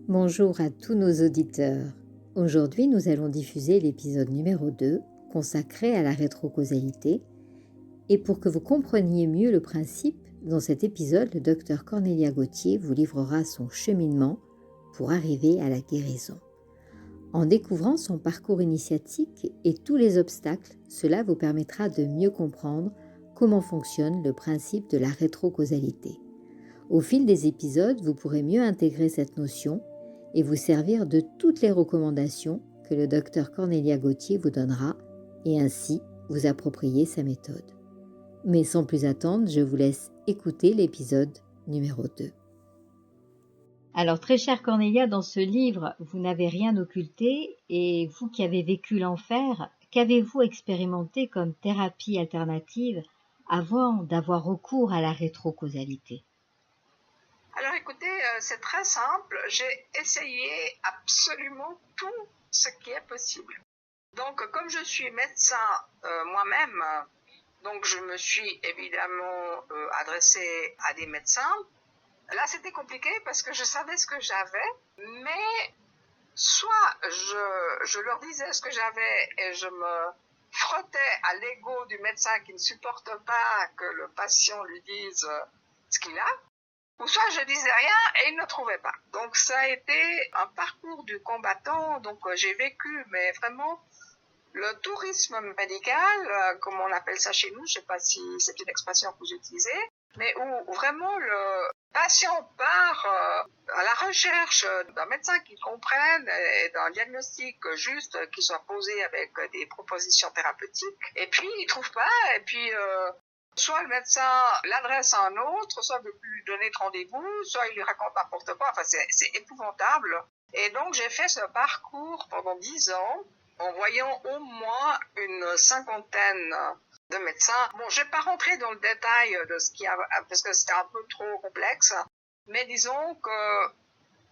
Bonjour à tous nos auditeurs. Aujourd'hui, nous allons diffuser l'épisode numéro 2 consacré à la rétrocausalité. Et pour que vous compreniez mieux le principe, dans cet épisode, le docteur Cornelia Gauthier vous livrera son cheminement pour arriver à la guérison. En découvrant son parcours initiatique et tous les obstacles, cela vous permettra de mieux comprendre comment fonctionne le principe de la rétrocausalité. Au fil des épisodes, vous pourrez mieux intégrer cette notion et vous servir de toutes les recommandations que le docteur Cornelia Gauthier vous donnera et ainsi vous approprier sa méthode. Mais sans plus attendre, je vous laisse écouter l'épisode numéro 2. Alors, très chère Cornelia, dans ce livre, vous n'avez rien occulté et vous qui avez vécu l'enfer, qu'avez-vous expérimenté comme thérapie alternative avant d'avoir recours à la rétrocausalité ? Alors écoutez, c'est très simple. J'ai essayé absolument tout ce qui est possible. Donc comme je suis médecin moi-même, donc je me suis évidemment adressée à des médecins. Là c'était compliqué parce que je savais ce que j'avais, mais soit je leur disais ce que j'avais et je me frottais à l'ego du médecin qui ne supporte pas que le patient lui dise ce qu'il a, ou soit je disais rien et il ne trouvait pas. Donc ça a été un parcours du combattant. Donc j'ai vécu, mais vraiment le tourisme médical, comme on appelle ça chez nous, je ne sais pas si c'est une expression que vous utilisez, mais où vraiment le patient part à la recherche d'un médecin qui comprenne et d'un diagnostic juste qui soit posé avec des propositions thérapeutiques. Et puis il ne trouve pas, et puis soit le médecin l'adresse à un autre, soit il ne veut plus lui donner de rendez-vous, soit il lui raconte n'importe quoi. Enfin, c'est épouvantable. Et donc, j'ai fait ce parcours pendant 10 ans en voyant au moins une cinquantaine de médecins. Bon, je ne vais pas rentrer dans le détail de ce qu'il y a, parce que c'était un peu trop complexe, mais disons que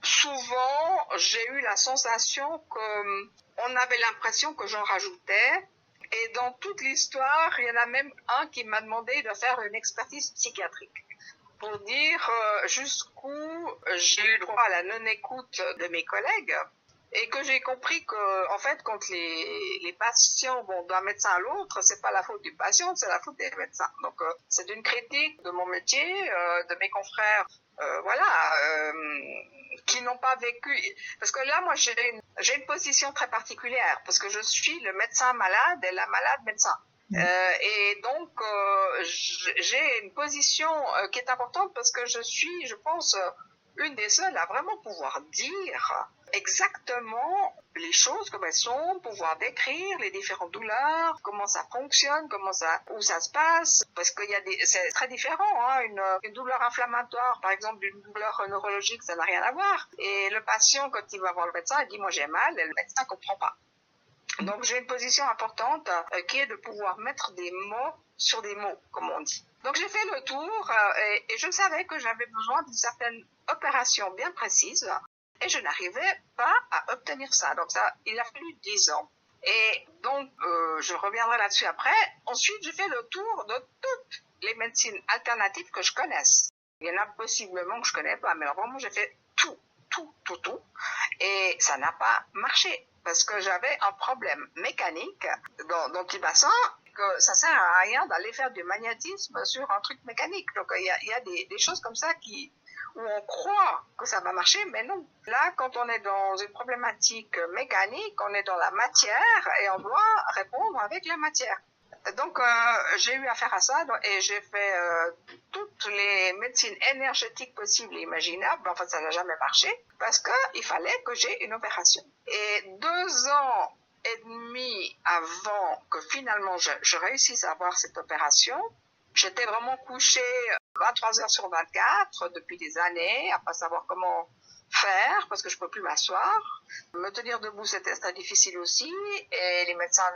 souvent, j'ai eu la sensation qu'on avait l'impression que j'en rajoutais. Et dans toute l'histoire, il y en a même un qui m'a demandé de faire une expertise psychiatrique pour dire jusqu'où j'ai eu droit à la non-écoute de mes collègues et que j'ai compris que, en fait, quand les patients vont d'un médecin à l'autre, c'est pas la faute du patient, c'est la faute des médecins. Donc, c'est une critique de mon métier, de mes confrères, qui n'ont pas vécu. Parce que là, moi, j'ai une position très particulière parce que je suis le médecin malade et la malade médecin. Et donc, j'ai une position qui est importante parce que je suis, je pense, une des seules à vraiment pouvoir dire exactement les choses comme elles sont, pouvoir décrire les différentes douleurs, comment ça fonctionne, où ça se passe, parce qu'il y a c'est très différent, hein, une douleur inflammatoire, par exemple, d'une douleur neurologique, ça n'a rien à voir. Et le patient, quand il va voir le médecin, il dit, moi j'ai mal, et le médecin ne comprend pas. Donc j'ai une position importante qui est de pouvoir mettre des mots sur des mots, comme on dit. Donc j'ai fait le tour et je savais que j'avais besoin d'une certaine opération bien précise et je n'arrivais pas à obtenir ça. Donc ça, il a fallu 10 ans. Et donc je reviendrai là-dessus après. Ensuite, j'ai fait le tour de toutes les médecines alternatives que je connaisse. Il y en a possiblement que je connais pas, mais vraiment j'ai fait tout. Et ça n'a pas marché parce que j'avais un problème mécanique dans le petit bassin, que ça sert à rien d'aller faire du magnétisme sur un truc mécanique. Donc il y a des choses comme ça où on croit que ça va marcher, mais non. Là, quand on est dans une problématique mécanique, on est dans la matière et on doit répondre avec la matière. Donc, j'ai eu affaire à ça et j'ai fait toutes les médecines énergétiques possibles et imaginables. Enfin, ça n'a jamais marché parce qu'il fallait que j'ai une opération. Et 2 ans et demi avant que finalement je réussisse à avoir cette opération, j'étais vraiment couchée 23 heures sur 24 depuis des années, à pas savoir comment faire parce que je peux plus m'asseoir. Me tenir debout, c'était très difficile aussi et les médecins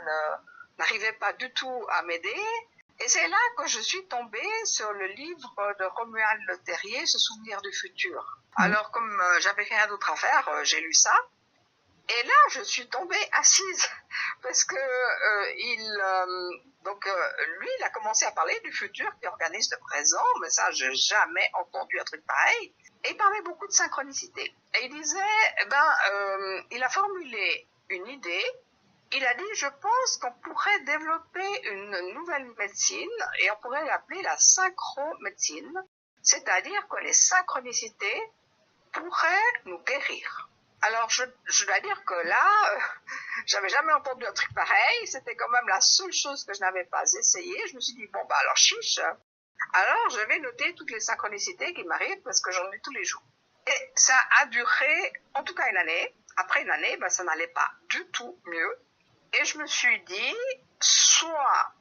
n'arrivait pas du tout à m'aider. Et c'est là que je suis tombée sur le livre de Romuald Le Terrier, Se souvenir du futur. Alors, comme j'avais rien d'autre à faire, j'ai lu ça. Et là, je suis tombée assise parce que lui, il a commencé à parler du futur qui organise le présent, mais ça, j'ai jamais entendu un truc pareil. Et il parlait beaucoup de synchronicité. Et il disait, il a formulé une idée. Il a dit, je pense qu'on pourrait développer une nouvelle médecine et on pourrait l'appeler la synchromédecine, c'est-à-dire que les synchronicités pourraient nous guérir. Alors, je dois dire que là, j'avais jamais entendu un truc pareil. C'était quand même la seule chose que je n'avais pas essayé. Je me suis dit, bon, alors chiche. Alors, je vais noter toutes les synchronicités qui m'arrivent parce que j'en ai tous les jours. Et ça a duré, en tout cas, une année. Après une année, ça n'allait pas du tout mieux. Et je me suis dit, soit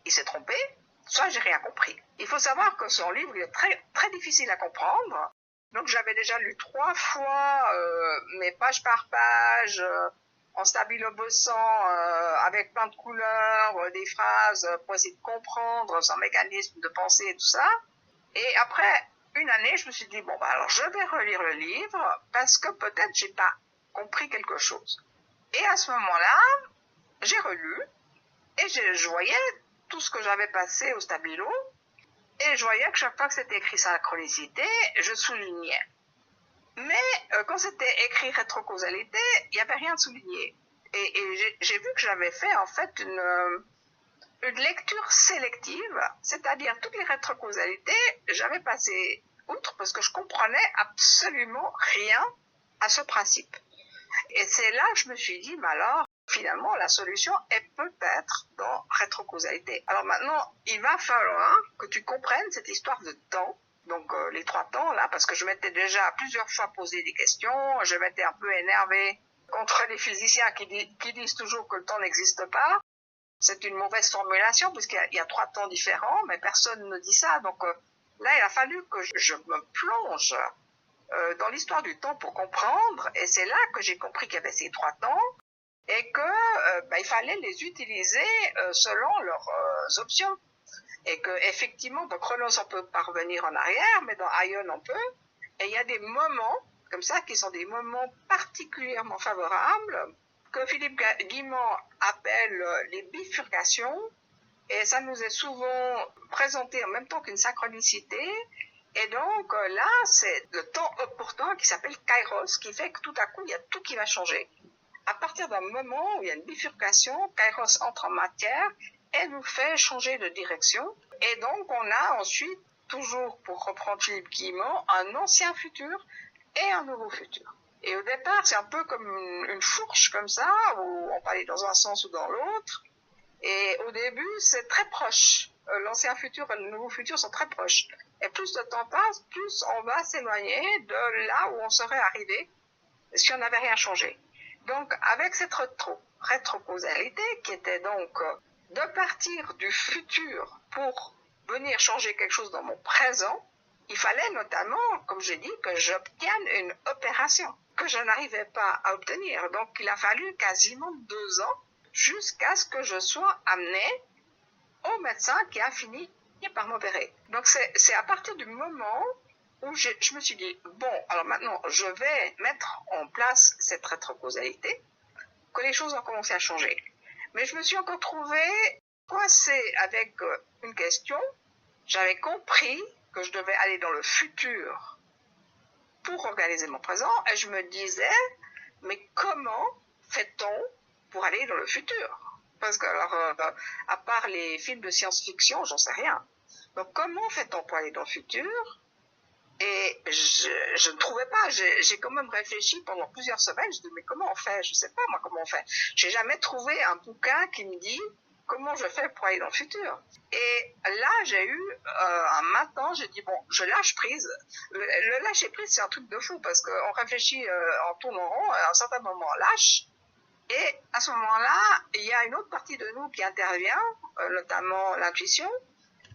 il s'est trompé, soit j'ai rien compris. Il faut savoir que son livre est très, très difficile à comprendre. Donc j'avais déjà lu 3 fois, mais page par page, en stabilo-bossant, avec plein de couleurs, des phrases pour essayer de comprendre son mécanisme de pensée et tout ça. Et après une année, je me suis dit, alors je vais relire le livre parce que peut-être j'ai pas compris quelque chose. Et à ce moment-là, j'ai relu et je voyais tout ce que j'avais passé au stabilo. Et je voyais que chaque fois que c'était écrit synchronicité, je soulignais. Mais quand c'était écrit rétrocausalité, il n'y avait rien de souligné. Et j'ai vu que j'avais fait en fait une lecture sélective, c'est-à-dire toutes les rétrocausalités, j'avais passé outre parce que je comprenais absolument rien à ce principe. Et c'est là que je me suis dit, alors, finalement, la solution est peut-être dans rétrocausalité. Alors maintenant, il va falloir que tu comprennes cette histoire de temps, donc les 3 temps là, parce que je m'étais déjà plusieurs fois posé des questions, je m'étais un peu énervée contre les physiciens qui disent toujours que le temps n'existe pas. C'est une mauvaise formulation, puisqu'il y a 3 temps différents, mais personne ne dit ça. Donc là, il a fallu que je me plonge dans l'histoire du temps pour comprendre, et c'est là que j'ai compris qu'il y avait ces 3 temps, et que il fallait les utiliser selon leurs options. Et que effectivement, dans Chronos, on peut pas revenir en arrière, mais dans Aion, on peut. Et il y a des moments comme ça qui sont des moments particulièrement favorables que Philippe Guimont appelle les bifurcations. Et ça nous est souvent présenté en même temps qu'une synchronicité. Et donc là, c'est le temps opportun qui s'appelle Kairos, qui fait que tout à coup, il y a tout qui va changer. À partir d'un moment où il y a une bifurcation, Kairos entre en matière et nous fait changer de direction. Et donc, on a ensuite, toujours pour reprendre Philippe Guillemot, un ancien futur et un nouveau futur. Et au départ, c'est un peu comme une fourche comme ça, où on peut aller dans un sens ou dans l'autre. Et au début, c'est très proche. L'ancien futur et le nouveau futur sont très proches. Et plus le temps passe, plus on va s'éloigner de là où on serait arrivé si on n'avait rien changé. Donc, avec cette rétrocausalité, qui était donc de partir du futur pour venir changer quelque chose dans mon présent, il fallait notamment, comme je dis, que j'obtienne une opération que je n'arrivais pas à obtenir. Donc, il a fallu quasiment 2 ans jusqu'à ce que je sois amenée au médecin qui a fini par m'opérer. Donc, c'est à partir du moment où je me suis dit, alors maintenant, je vais mettre en place cette rétrocausalité, que les choses ont commencé à changer. Mais je me suis encore trouvée coincée avec une question. J'avais compris que je devais aller dans le futur pour organiser mon présent, et je me disais, mais comment fait-on pour aller dans le futur? Parce que, à part les films de science-fiction, j'en sais rien. Donc, comment fait-on pour aller dans le futur? Et je ne trouvais pas, j'ai quand même réfléchi pendant plusieurs semaines, je me dis, mais comment on fait? Je ne sais pas, moi, comment on fait. J'ai jamais trouvé un bouquin qui me dit comment je fais pour aller dans le futur. Et là, j'ai eu un matin, j'ai dit, je lâche prise. Le lâcher prise, c'est un truc de fou, parce qu'on réfléchit en tournant rond, à un certain moment, on lâche. Et à ce moment-là, il y a une autre partie de nous qui intervient, notamment l'intuition,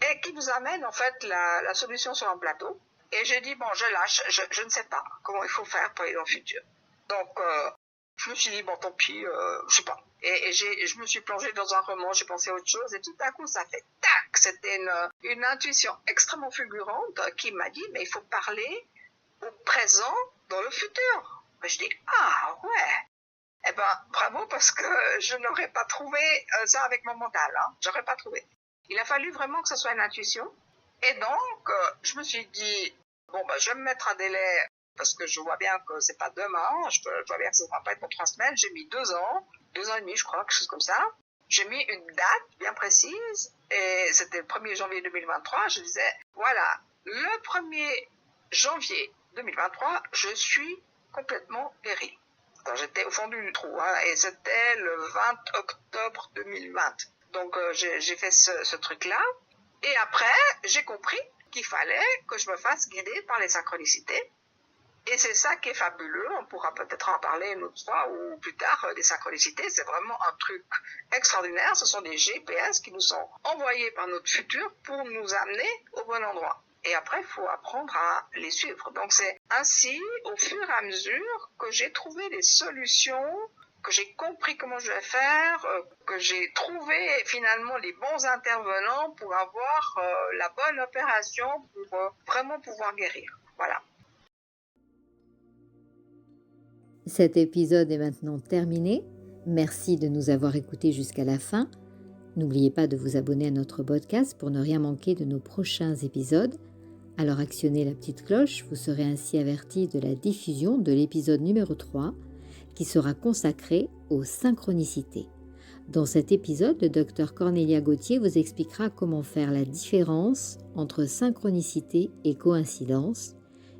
et qui nous amène, en fait, la solution sur un plateau. Et j'ai dit, je lâche, je ne sais pas comment il faut faire pour aller dans le futur. Donc, je me suis dit, tant pis, je sais pas. Et je me suis plongée dans un roman, j'ai pensé à autre chose, et tout à coup, ça fait tac. C'était une intuition extrêmement fulgurante qui m'a dit, mais il faut parler au présent dans le futur. Et je dis, ah ouais. Eh ben, bravo, parce que je n'aurais pas trouvé ça avec mon mental. J'aurais pas trouvé. Il a fallu vraiment que ce soit une intuition. Et donc, je me suis dit, bon, je vais me mettre un délai, parce que je vois bien que c'est pas demain, je vois bien que ça ne va pas être pour 3 semaines. J'ai mis 2 ans, 2 ans et demi, je crois, quelque chose comme ça. J'ai mis une date bien précise, et c'était le 1er janvier 2023. Je disais, voilà, le 1er janvier 2023, je suis complètement guérie. J'étais au fond du trou, et c'était le 20 octobre 2020. Donc, j'ai fait ce truc-là. Et après, j'ai compris qu'il fallait que je me fasse guider par les synchronicités. Et c'est ça qui est fabuleux. On pourra peut-être en parler une autre fois ou plus tard. Les synchronicités, c'est vraiment un truc extraordinaire. Ce sont des GPS qui nous sont envoyés par notre futur pour nous amener au bon endroit. Et après, il faut apprendre à les suivre. Donc, c'est ainsi, au fur et à mesure, que j'ai trouvé des solutions, que j'ai compris comment je vais faire, que j'ai trouvé finalement les bons intervenants pour avoir la bonne opération pour vraiment pouvoir guérir. Voilà. Cet épisode est maintenant terminé. Merci de nous avoir écoutés jusqu'à la fin. N'oubliez pas de vous abonner à notre podcast pour ne rien manquer de nos prochains épisodes. Alors actionnez la petite cloche, vous serez ainsi averti de la diffusion de l'épisode numéro 3 qui sera consacré aux synchronicités. Dans cet épisode, le Dr Cornelia Gauthier vous expliquera comment faire la différence entre synchronicité et coïncidence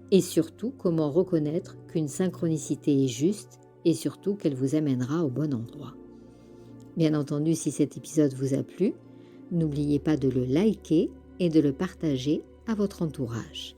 et surtout comment reconnaître qu'une synchronicité est juste et surtout qu'elle vous amènera au bon endroit. Bien entendu, si cet épisode vous a plu, n'oubliez pas de le liker et de le partager à votre entourage.